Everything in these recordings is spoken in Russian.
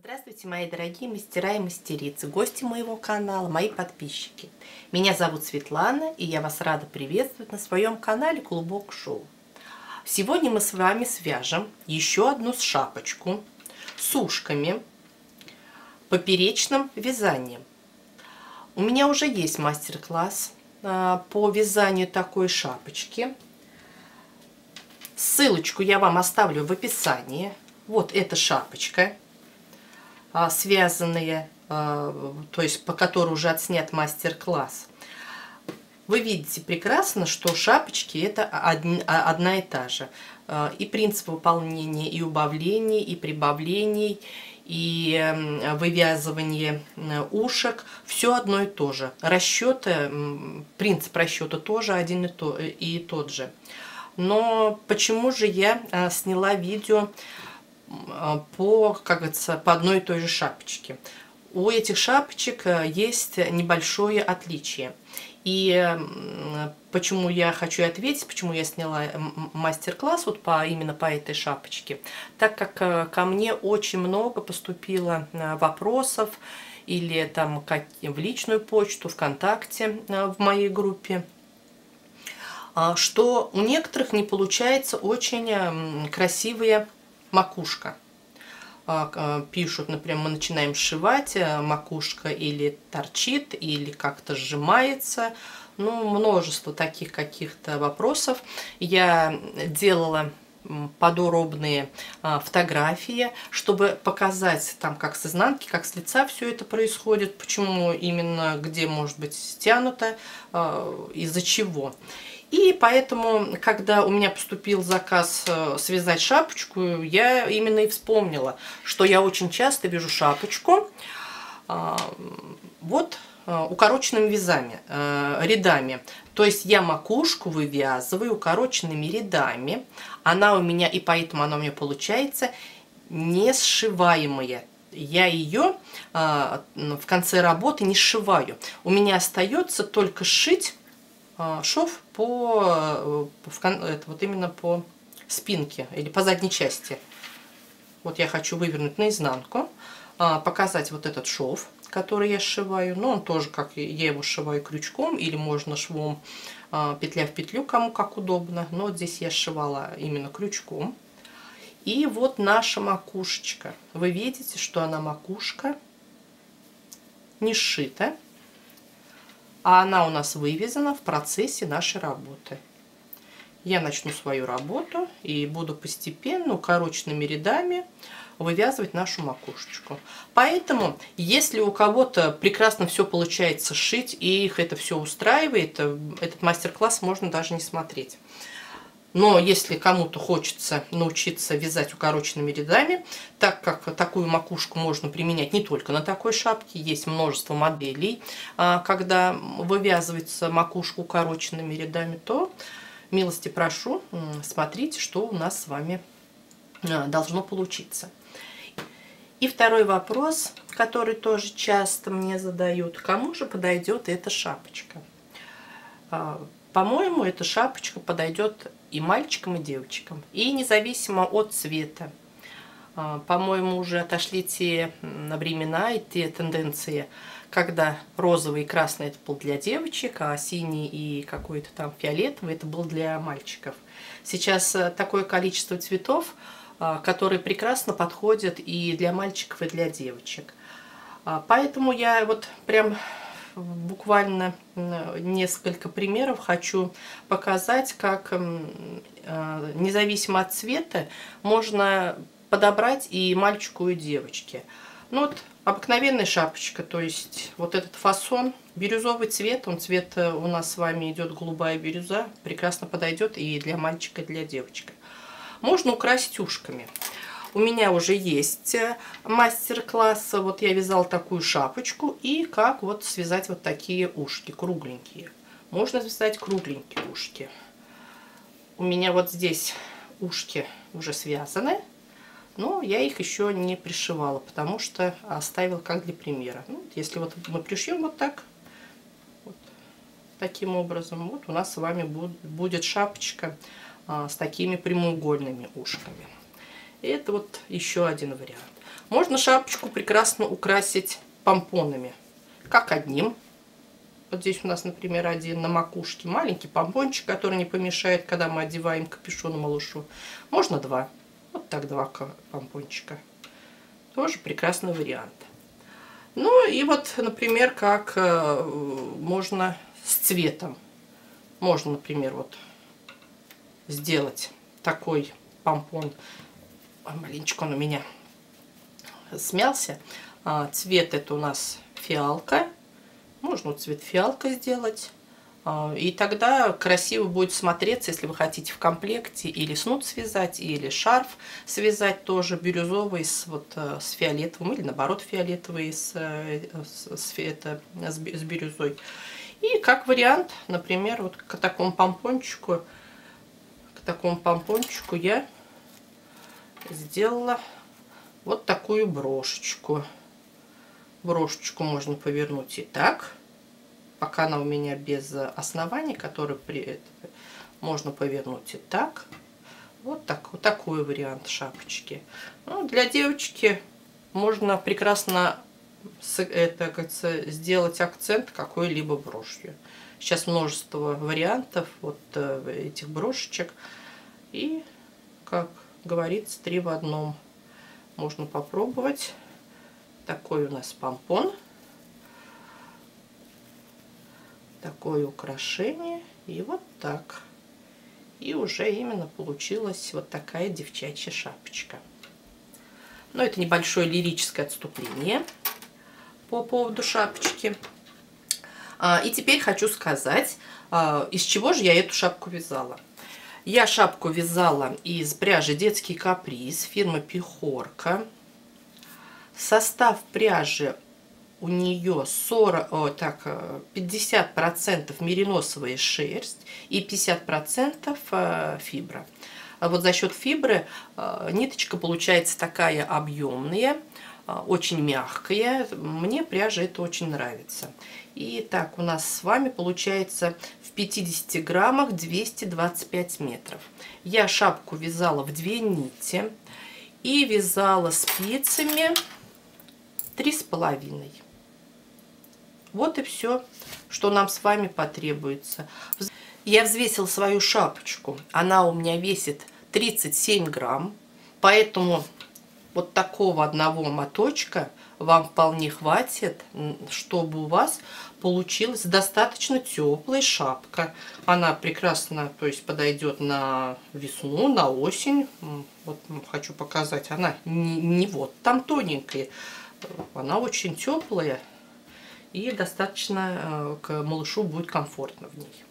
Здравствуйте, мои дорогие мастера и мастерицы, гости моего канала, мои подписчики. Меня зовут Светлана, и я вас рада приветствовать на своем канале Клубок Шоу. Сегодня мы с вами свяжем еще одну шапочку с ушками поперечным вязанием. У меня уже есть мастер-класс по вязанию такой шапочки. Ссылочку я вам оставлю в описании. Вот эта шапочка, связанные, то есть по которой уже отснят мастер-класс. Вы видите прекрасно, что шапочки это одна и та же. И принцип выполнения и убавлений, и прибавлений, и вывязывание ушек все одно и то же. Расчеты, принцип расчета тоже один и тот же. Но почему же я сняла видео по одной и той же шапочке? У этих шапочек есть небольшое отличие. И почему я хочу ответить, почему я сняла мастер-класс вот именно по этой шапочке, так как ко мне очень много поступило вопросов или там в личную почту, ВКонтакте в моей группе, что у некоторых не получается очень красивая макушка. Пишут, например, мы начинаем сшивать, макушка или торчит, или как-то сжимается. Ну, множество таких каких-то вопросов. Я делала подробные фотографии, чтобы показать там как с изнанки, как с лица все это происходит, почему именно, где может быть стянуто, из-за чего. И поэтому, когда у меня поступил заказ связать шапочку, я именно и вспомнила, что я очень часто вяжу шапочку вот укороченными рядами. То есть я макушку вывязываю укороченными рядами. Она у меня, и поэтому она у меня получается не сшиваемая. Я ее в конце работы не сшиваю. У меня остается только сшить шов вот именно по спинке или по задней части. Вот я хочу вывернуть наизнанку, показать вот этот шов, который я сшиваю. Но он тоже, как я его сшиваю крючком, или можно швом петля в петлю, кому как удобно. Но вот здесь я сшивала именно крючком. И вот наша макушечка. Вы видите, что она макушка не сшита, а она у нас вывязана в процессе нашей работы. Я начну свою работу и буду постепенно укороченными рядами вывязывать нашу макушечку. Поэтому, если у кого-то прекрасно все получается сшить и их это все устраивает, этот мастер-класс можно даже не смотреть. Но если кому-то хочется научиться вязать укороченными рядами, так как такую макушку можно применять не только на такой шапке, есть множество моделей, когда вывязывается макушка укороченными рядами, то милости прошу, смотрите, что у нас с вами должно получиться. И второй вопрос, который тоже часто мне задают: кому же подойдет эта шапочка? По-моему, эта шапочка подойдет и мальчикам, и девочкам, и независимо от цвета. По-моему, уже отошли те времена и те тенденции, когда розовый и красный это был для девочек, а синий и какой-то там фиолетовый это был для мальчиков. Сейчас такое количество цветов, которые прекрасно подходят и для мальчиков, и для девочек. Поэтому я вот прям буквально несколько примеров хочу показать, как независимо от цвета можно подобрать и мальчику, и девочке. Ну вот обыкновенная шапочка, то есть вот этот фасон, бирюзовый цвет, цвет у нас с вами идет голубая бирюза, прекрасно подойдет и для мальчика, и для девочки. Можно украсить ушками. У меня уже есть мастер-класс, вот я вязала такую шапочку, и как вот связать вот такие ушки, кругленькие. Можно связать кругленькие ушки. У меня вот здесь ушки уже связаны, но я их еще не пришивала, потому что оставила как для примера. Ну, если вот мы пришьем вот так, вот таким образом, вот у нас с вами будет шапочка с такими прямоугольными ушками. И это вот еще один вариант. Можно шапочку прекрасно украсить помпонами. Как одним. Вот здесь у нас, например, один на макушке. Маленький помпончик, который не помешает, когда мы одеваем капюшон малышу. Можно два. Вот так два помпончика. Тоже прекрасный вариант. Ну и вот, например, как можно с цветом. Можно, например, вот сделать такой помпон. Ой, маленечко он у меня смялся. Цвет это у нас фиалка. Можно вот цвет фиалка сделать. И тогда красиво будет смотреться, если вы хотите в комплекте или снуд связать, или шарф связать тоже бирюзовый с фиолетовым, или наоборот фиолетовый с бирюзой. И как вариант, например, вот к такому помпончику я сделала вот такую брошечку. Брошечку можно повернуть и так. Пока она у меня без основания, который можно повернуть и так. Вот такой вариант шапочки. Ну, для девочки можно прекрасно сделать акцент какой-либо брошью. Сейчас множество вариантов вот этих брошечек. И, как говорится, 3 в одном. Можно попробовать. Такой у нас помпон. Такое украшение. И вот так. И уже именно получилась вот такая девчачья шапочка. Но это небольшое лирическое отступление по поводу шапочки. И теперь хочу сказать, из чего же я эту шапку вязала. Я шапку вязала из пряжи «Детский каприз» фирмы Пехорка. Состав пряжи у нее 50% мериносовая шерсть и 50% фибра. Вот за счет фибры ниточка получается такая объемная, очень мягкая. Мне пряжа это очень нравится. И так у нас с вами получается в 50 граммах 225 метров. Я шапку вязала в 2 нити и вязала спицами 3,5. Вот и все, что нам с вами потребуется. Я взвесила свою шапочку. Она у меня весит 37 грамм. Поэтому вот такого одного моточка вам вполне хватит, чтобы у вас получилась достаточно теплая шапка. Она прекрасно, то есть, подойдет на весну, на осень. Вот хочу показать. Она не вот там тоненькая. Она очень теплая. И достаточно к малышу будет комфортно в ней.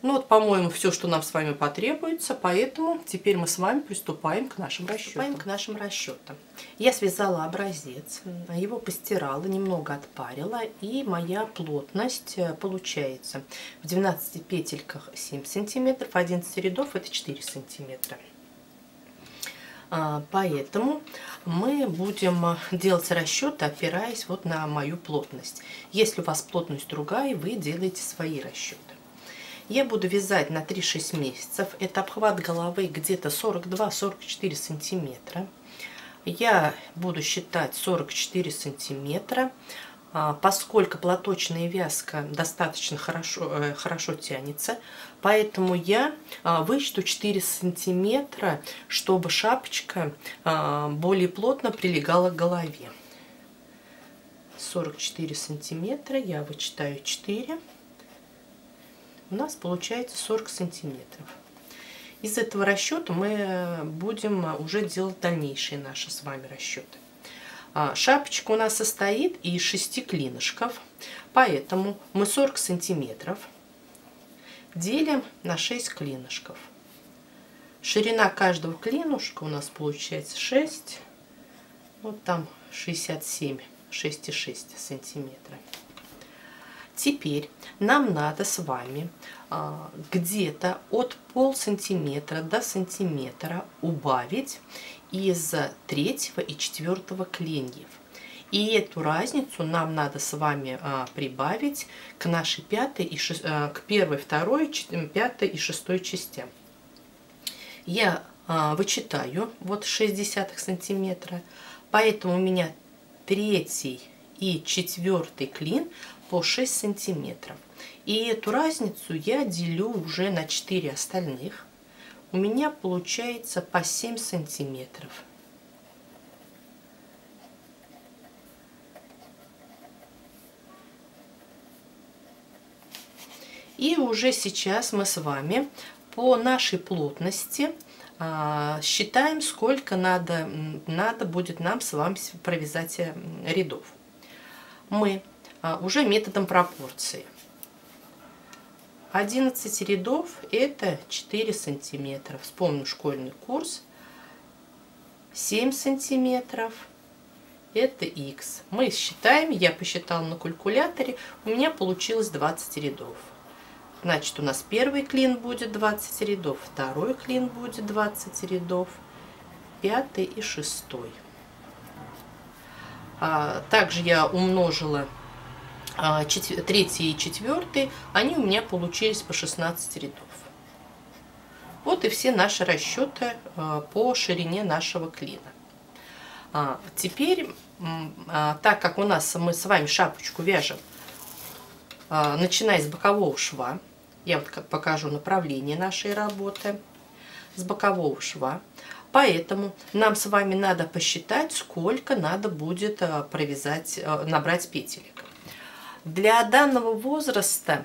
Ну вот, по-моему, все, что нам с вами потребуется, поэтому теперь мы с вами приступаем к нашим расчетам. Я связала образец, его постирала, немного отпарила, и моя плотность получается в 12 петельках 7 сантиметров, 11 рядов это 4 сантиметра. Поэтому мы будем делать расчеты, опираясь вот на мою плотность. Если у вас плотность другая, вы делаете свои расчеты. Я буду вязать на 3-6 месяцев. Это обхват головы где-то 42-44 сантиметра. Я буду считать 44 сантиметра. Поскольку платочная вязка достаточно хорошо тянется, поэтому я вычту 4 сантиметра, чтобы шапочка более плотно прилегала к голове. 44 сантиметра, я вычитаю 4. У нас получается 40 сантиметров. Из этого расчета мы будем уже делать дальнейшие наши с вами расчеты. Шапочка у нас состоит из 6 клинышков, поэтому мы 40 сантиметров делим на 6 клинышков. Ширина каждого клинушка у нас получается 6, вот там 67, 6,6 сантиметра. Теперь нам надо с вами где-то от полсантиметра до сантиметра убавить из 3-го и 4-го клиньев. И эту разницу нам надо с вами прибавить к нашей к 1-й, 2-й, 5-й и 6-й частям. Я вычитаю вот 0,6 сантиметра, Поэтому у меня третий и четвертый клин по 6 сантиметров. И эту разницу я делю уже на 4 остальных. У меня получается по 7 сантиметров. И уже сейчас мы с вами по нашей плотности считаем, сколько надо будет нам с вами провязать рядов. Мы уже методом пропорции. 11 рядов это 4 сантиметра. Вспомним школьный курс. 7 сантиметров это х. Мы считаем, я посчитала на калькуляторе, у меня получилось 20 рядов. Значит, у нас первый клин будет 20 рядов, второй клин будет 20 рядов, пятый и шестой. Также я умножила третий и четвертый, они у меня получились по 16 рядов. Вот и все наши расчеты по ширине нашего клина. Теперь, так как у нас мы с вами шапочку вяжем, начиная с бокового шва, я вот покажу направление нашей работы с бокового шва. Поэтому нам с вами надо посчитать, сколько надо будет набрать петелек. Для данного возраста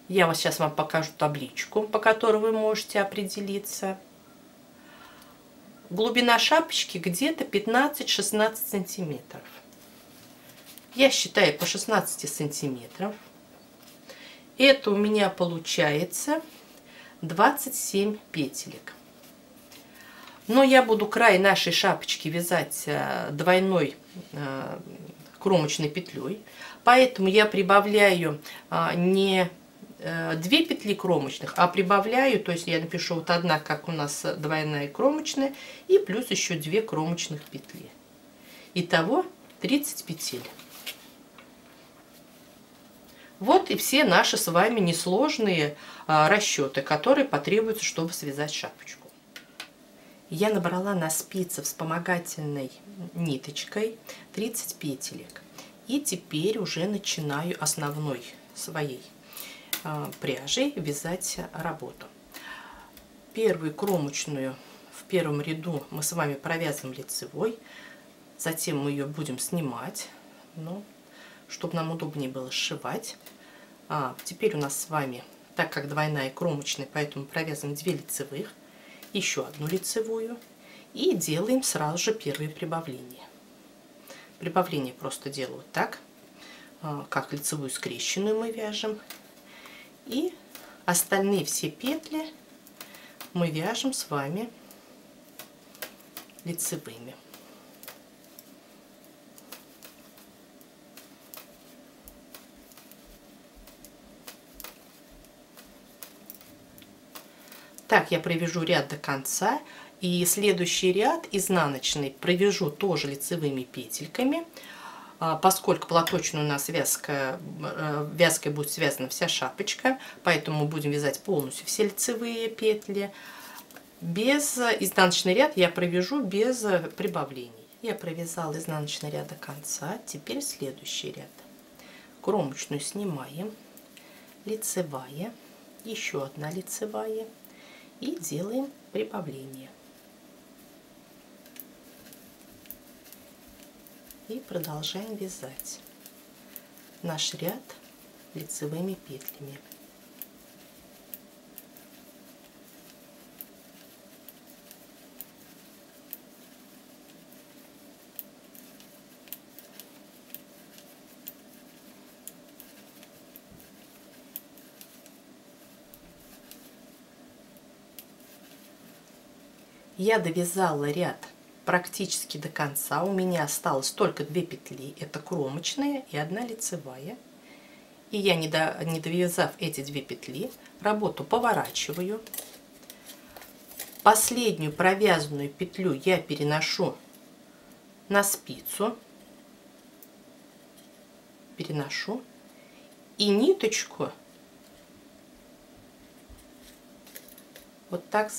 я сейчас вам покажу табличку, по которой вы можете определиться. Глубина шапочки где-то 15-16 сантиметров. Я считаю по 16 сантиметров. Это у меня получается 27 петелек. Но я буду край нашей шапочки вязать двойной кромочной петлей. Поэтому я прибавляю не 2 петли кромочных, а прибавляю, то есть я напишу вот одна, как у нас двойная кромочная, и плюс еще 2 кромочных петли. Итого 30 петель. Вот и все наши с вами несложные расчеты, которые потребуются, чтобы связать шапочку. Я набрала на спице вспомогательной ниточкой 30 петелек. И теперь уже начинаю основной своей пряжей вязать работу. Первую кромочную в первом ряду мы с вами провязываем лицевой. Затем мы ее будем снимать, чтобы нам удобнее было сшивать. Теперь у нас с вами, так как двойная кромочная, поэтому провязываем 2 лицевых, еще одну лицевую и делаем сразу же первые прибавления. Прибавление просто делаю так, как лицевую скрещенную мы вяжем, и остальные все петли мы вяжем с вами лицевыми. Так я провяжу ряд до конца, и следующий ряд изнаночный провяжу тоже лицевыми петельками, поскольку платочной у нас вязкой будет связана вся шапочка, поэтому мы будем вязать полностью все лицевые петли. Без изнаночный ряд я провяжу без прибавлений. Я провязала изнаночный ряд до конца, теперь следующий ряд. Кромочную снимаем, лицевая, еще одна лицевая. И делаем прибавление. И продолжаем вязать наш ряд лицевыми петлями. Я довязала ряд практически до конца. У меня осталось только 2 петли. Это кромочная и 1 лицевая. И я, не довязав эти 2 петли, работу поворачиваю. Последнюю провязанную петлю я переношу на спицу. Переношу. И ниточку вот так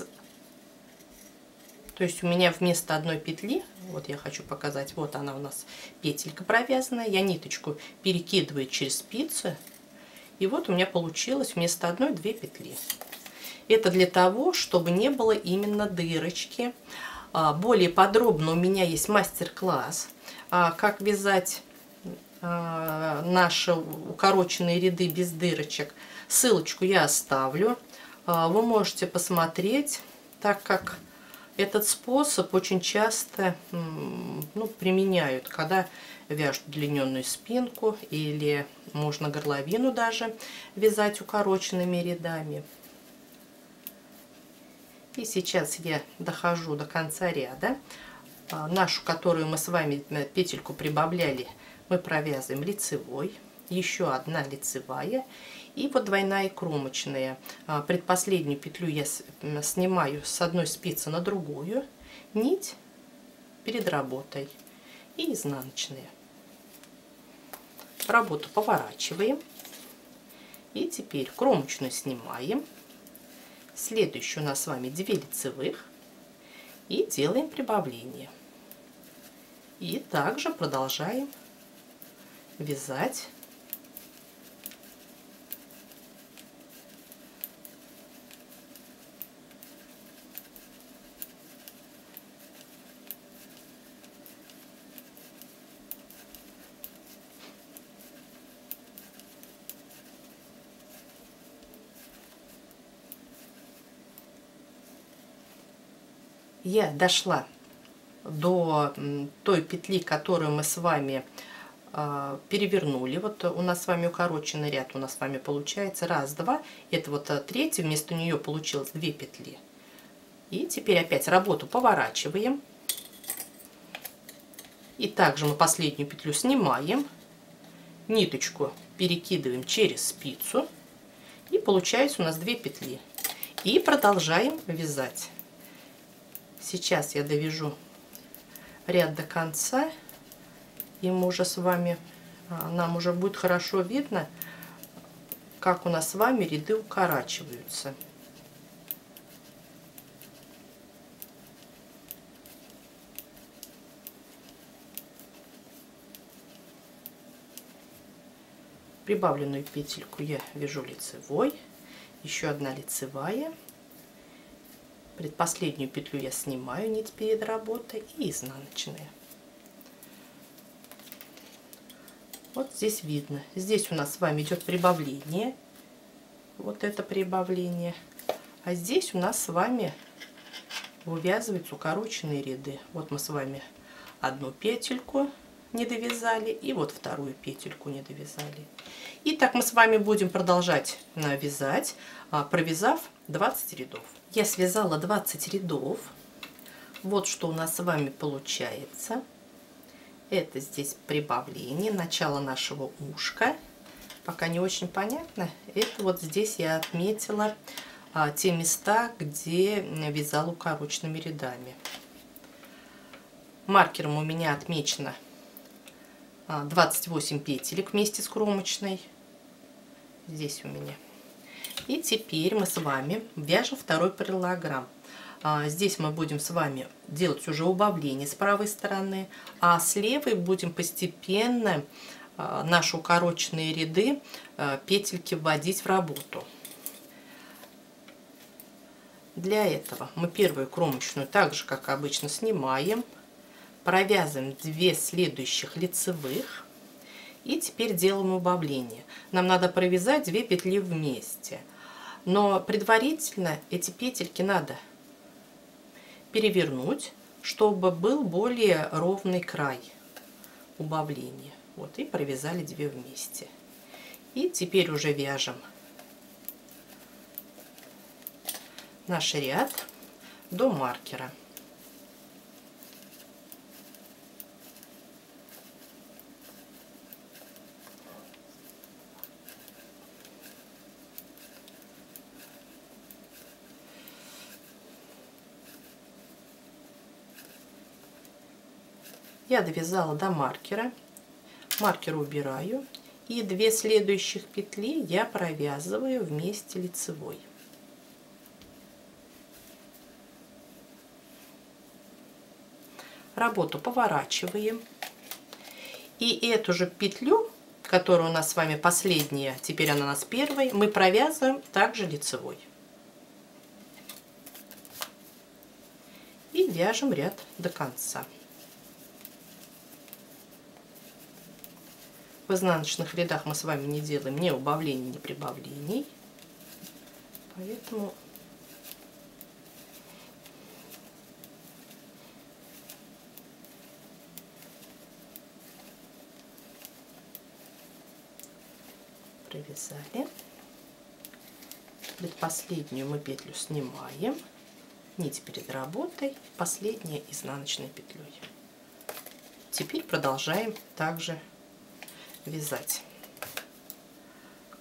То есть у меня вместо одной петли, вот я хочу показать, вот она у нас петелька провязанная, я ниточку перекидываю через спицы, и вот у меня получилось вместо одной 2 петли. Это для того, чтобы не было именно дырочки. Более подробно у меня есть мастер-класс, как вязать наши укороченные ряды без дырочек. Ссылочку я оставлю. Вы можете посмотреть, так как этот способ очень часто применяют, когда вяжут удлиненную спинку, или можно горловину даже вязать укороченными рядами. И сейчас я дохожу до конца ряда. Нашу, которую мы с вами петельку прибавляли, мы провязываем лицевой, еще одна лицевая и вот двойная кромочная. Предпоследнюю петлю я снимаю с одной спицы на другую нить перед работой и изнаночная. Работу поворачиваем и теперь кромочную снимаем. Следующую у нас с вами 2 лицевых и делаем прибавление. И также продолжаем вязать. Я дошла до той петли, которую мы с вами перевернули. Вот у нас с вами укороченный ряд, у нас с вами получается 1, 2. Это вот 3, вместо нее получилось 2 петли. И теперь опять работу поворачиваем. И также мы последнюю петлю снимаем, ниточку перекидываем через спицу. И получается у нас 2 петли. И продолжаем вязать. Сейчас я довяжу ряд до конца, и мы уже с вами, нам уже будет хорошо видно, как у нас с вами ряды укорачиваются. Прибавленную петельку я вяжу лицевой, еще одна лицевая. Предпоследнюю петлю я снимаю нить перед работой и изнаночная. Вот здесь видно. Здесь у нас с вами идет прибавление. Вот это прибавление. А здесь у нас с вами вывязываются укороченные ряды. Вот мы с вами одну петельку не довязали и вот вторую петельку не довязали. И так мы с вами будем продолжать вязать, провязав 20 рядов. Я связала 20 рядов. Вот что у нас с вами получается. Это здесь прибавление, начало нашего ушка. Пока не очень понятно. Это вот здесь я отметила те места, где вязала укороченными рядами. Маркером у меня отмечено 28 петелек вместе с кромочной. Здесь у меня. И теперь мы с вами вяжем второй параллелограмм. Здесь мы будем с вами делать уже убавление с правой стороны, а с левой будем постепенно наши укороченные ряды, петельки вводить в работу. Для этого мы первую кромочную, так же как обычно, снимаем, провязываем 2 следующих лицевых. И теперь делаем убавление. Нам надо провязать 2 петли вместе. Но предварительно эти петельки надо перевернуть, чтобы был более ровный край убавления. Вот, и провязали 2 вместе. И теперь уже вяжем наш ряд до маркера. Я довязала до маркера, маркер убираю, и 2 следующих петли я провязываю вместе лицевой. работу поворачиваем. И эту же петлю, которая у нас с вами последняя, теперь она у нас первой, мы провязываем также лицевой. И вяжем ряд до конца. В изнаночных рядах мы с вами не делаем ни убавлений, ни прибавлений. Поэтому провязали. Предпоследнюю мы петлю снимаем. Нить перед работой, последняя изнаночной петлей. Теперь продолжаем также вязать.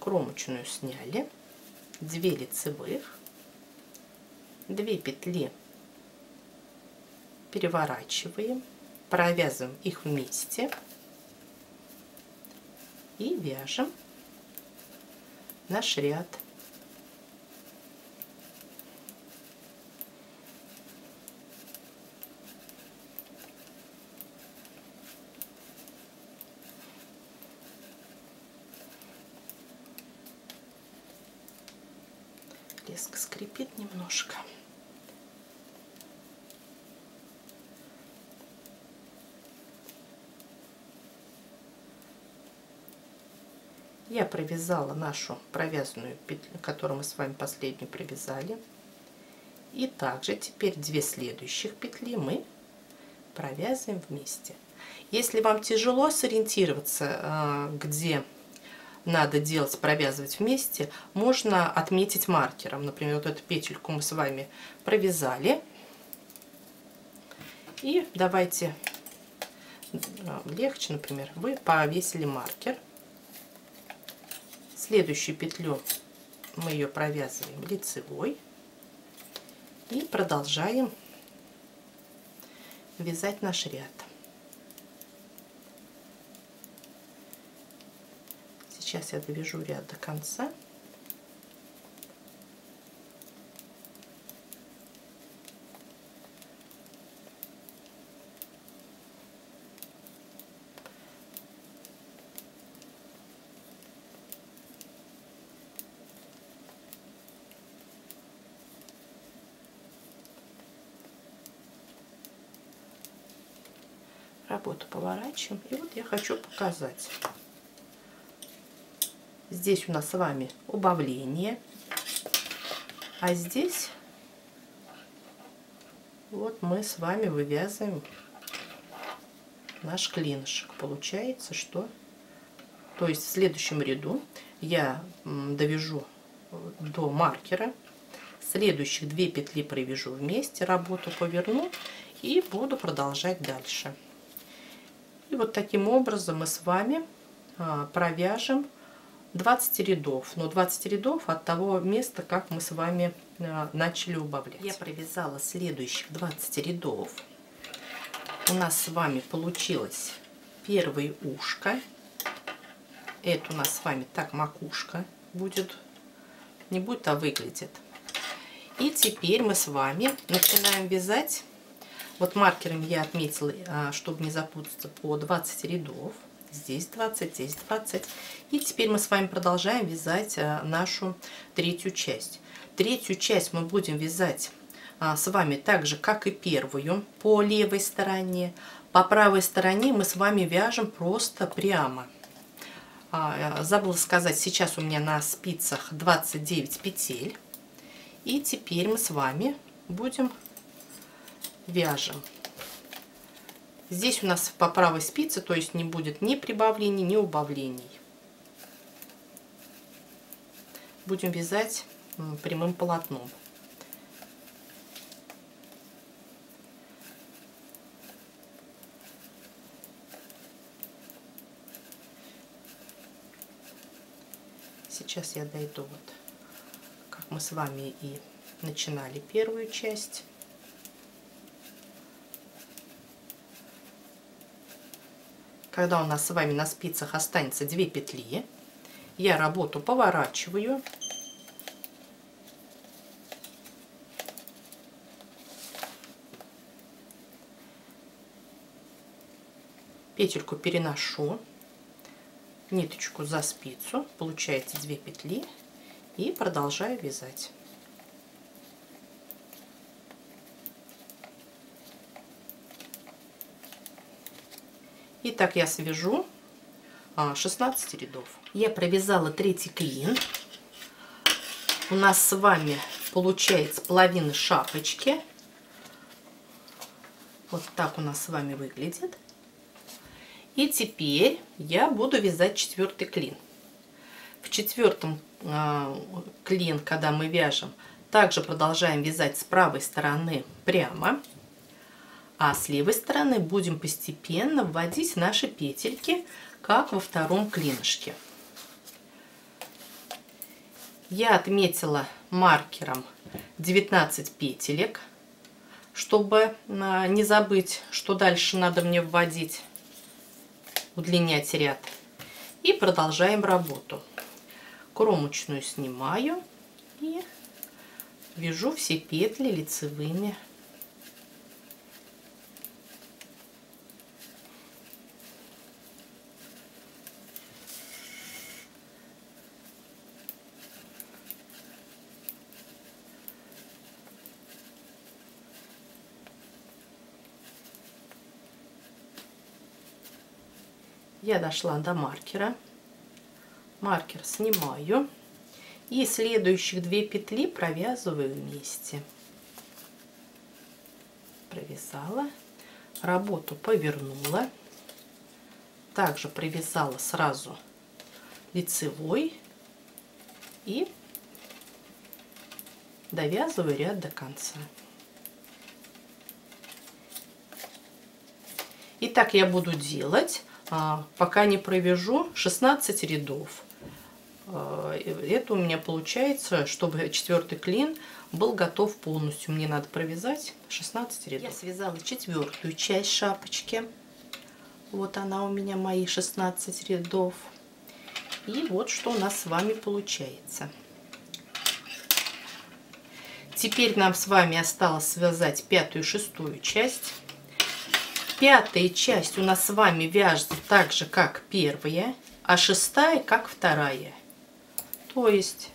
Кромочную сняли, 2 лицевых, 2 петли переворачиваем, провязываем их вместе и вяжем наш ряд. Леска скрипит немножко. Я провязала нашу провязанную петлю, которую мы с вами последнюю провязали. И также теперь 2 следующих петли мы провязываем вместе. Если вам тяжело сориентироваться, где надо делать, провязывать вместе, можно отметить маркером. Например, вот эту петельку мы с вами провязали. И давайте легче, например, вы повесили маркер. Следующую петлю мы ее провязываем лицевой. И продолжаем вязать наш ряд. Сейчас я довяжу ряд до конца. Работу поворачиваем. И вот я хочу показать. Здесь у нас с вами убавление, а здесь вот мы с вами вывязываем наш клинышек. Получается, что то есть в следующем ряду я довяжу до маркера, следующих 2 петли провяжу вместе, работу поверну и буду продолжать дальше. И вот таким образом мы с вами провяжем 20 рядов, но 20 рядов от того места, как мы с вами начали убавлять. Я провязала следующих 20 рядов. У нас с вами получилось первое ушко. Это у нас с вами так макушка будет, не будет, а выглядит. И теперь мы с вами начинаем вязать. Вот маркером я отметила, чтобы не запутаться, по 20 рядов. Здесь 20, здесь 20. И теперь мы с вами продолжаем вязать нашу третью часть. Третью часть мы будем вязать с вами так же, как и первую, по левой стороне. По правой стороне мы с вами вяжем просто прямо. Забыла сказать, сейчас у меня на спицах 29 петель. И теперь мы с вами будем вяжем. Здесь у нас по правой спице, то есть не будет ни прибавлений, ни убавлений. Будем вязать прямым полотном. Сейчас я дойду вот, как мы с вами и начинали первую часть. Когда у нас с вами на спицах останется 2 петли, я работу поворачиваю. Петельку переношу, ниточку за спицу, получается 2 петли, и продолжаю вязать. И так я свяжу 16 рядов. Я провязала 3-й клин. У нас с вами получается половина шапочки. Вот так у нас с вами выглядит. И теперь я буду вязать 4-й клин. В 4-м клин, когда мы вяжем, также продолжаем вязать с правой стороны прямо. А с левой стороны будем постепенно вводить наши петельки, как во 2-м клинышке. Я отметила маркером 19 петелек, чтобы не забыть, что дальше надо мне вводить, удлинять ряд. И продолжаем работу. Кромочную снимаю и вяжу все петли лицевыми. Я дошла до маркера. Маркер снимаю. И следующих 2 петли провязываю вместе. Провязала. Работу повернула. Также провязала сразу лицевой. И довязываю ряд до конца. И так я буду делать, пока не провяжу 16 рядов. Это у меня получается, чтобы 4-й клин был готов полностью. Мне надо провязать 16 рядов. Я связала 4-ю часть шапочки. Вот она у меня, мои 16 рядов. И вот что у нас с вами получается. Теперь нам с вами осталось связать 5-ю и 6-ю часть. 5-я часть у нас с вами вяжется так же, как 1-я, а 6-я, как 2-я. То есть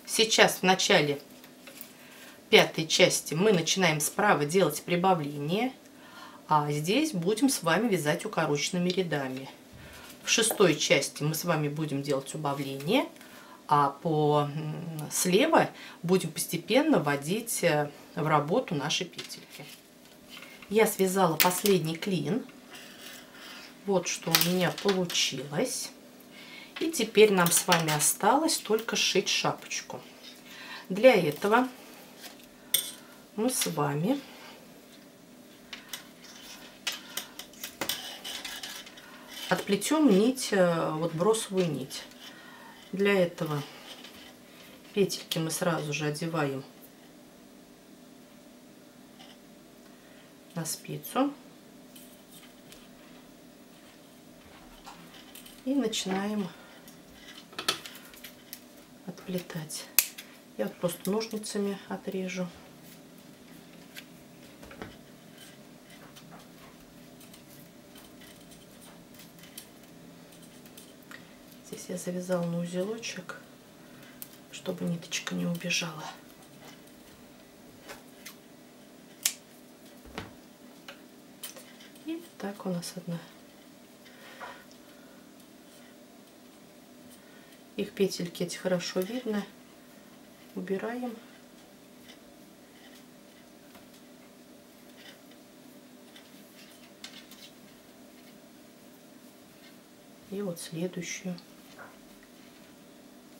сейчас в начале 5-й части мы начинаем справа делать прибавление, а здесь будем с вами вязать укороченными рядами. В 6-й части мы с вами будем делать убавление, а слева будем постепенно вводить в работу наши петельки. Я связала последний клин. Вот что у меня получилось. И теперь нам с вами осталось только сшить шапочку. Для этого мы с вами отплетем нить, вот бросовую нить. Для этого петельки мы сразу же одеваем на спицу и начинаем отплетать. Я вот просто ножницами отрежу. Здесь я завязала на узелочек, чтобы ниточка не убежала. И так у нас одна. Их петельки эти хорошо видно. Убираем. И вот следующую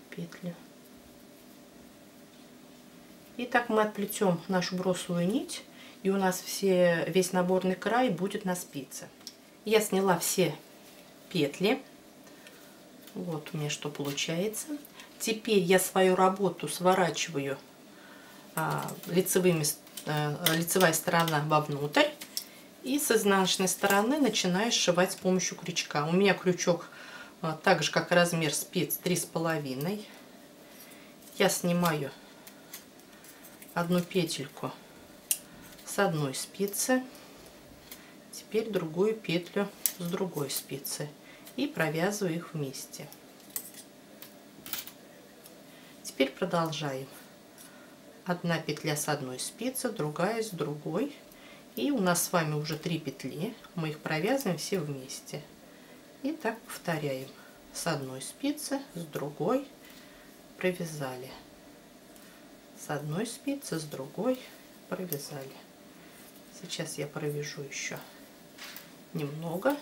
петлю. И так мы отплетем нашу бросовую нить, и у нас весь наборный край будет на спице. Я сняла все петли. Вот у меня что получается. Теперь я свою работу сворачиваю лицевая сторона вовнутрь. И с изнаночной стороны начинаю сшивать с помощью крючка. У меня крючок так же, как и размер спиц, 3,5. Я снимаю одну петельку с одной спицы. Теперь другую петлю с другой спицы и провязываю их вместе. Теперь продолжаем. Одна петля с одной спицы, другая с другой. И у нас с вами уже 3 петли. Мы их провязываем все вместе. И так повторяем. С одной спицы, с другой провязали. С одной спицы, с другой провязали. Сейчас я провяжу еще немного.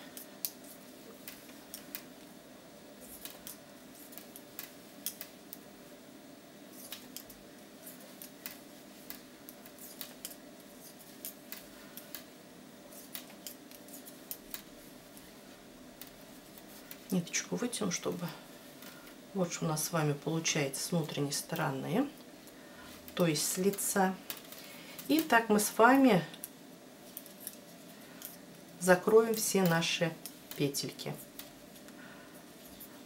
Ниточку вытяну, чтобы вот что у нас с вами получается с внутренней стороны, то есть с лица. И так мы с вами закроем все наши петельки.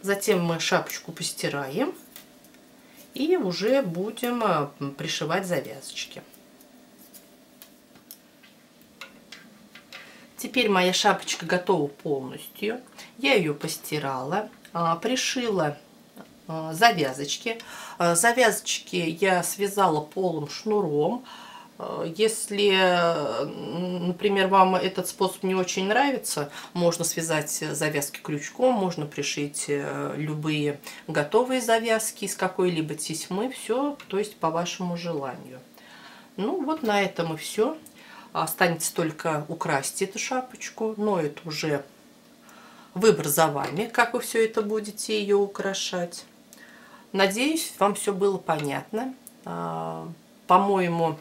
Затем мы шапочку постираем и уже будем пришивать завязочки. Теперь моя шапочка готова полностью. Я ее постирала, пришила завязочки. Завязочки я связала полым шнуром. Если, например, вам этот способ не очень нравится, можно связать завязки крючком, можно пришить любые готовые завязки из какой-либо тесьмы. Все, то есть по вашему желанию. Ну вот на этом и все. Останется только украсить эту шапочку, но это уже выбор за вами, как вы все это будете ее украшать. Надеюсь, вам все было понятно. По-моему,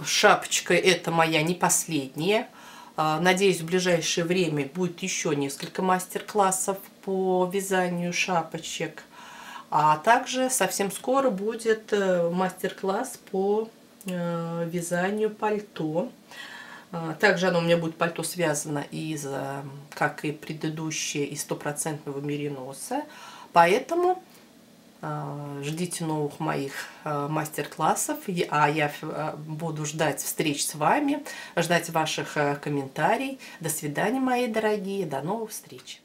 шапочка эта моя не последняя. Надеюсь, в ближайшее время будет еще несколько мастер-классов по вязанию шапочек. А также совсем скоро будет мастер-класс по вязанию пальто. Также оно у меня будет пальто связано из, как и предыдущее, из 100% мериноса. Поэтому ждите новых моих мастер-классов. А я буду ждать встреч с вами, ждать ваших комментариев. До свидания, мои дорогие. До новых встреч.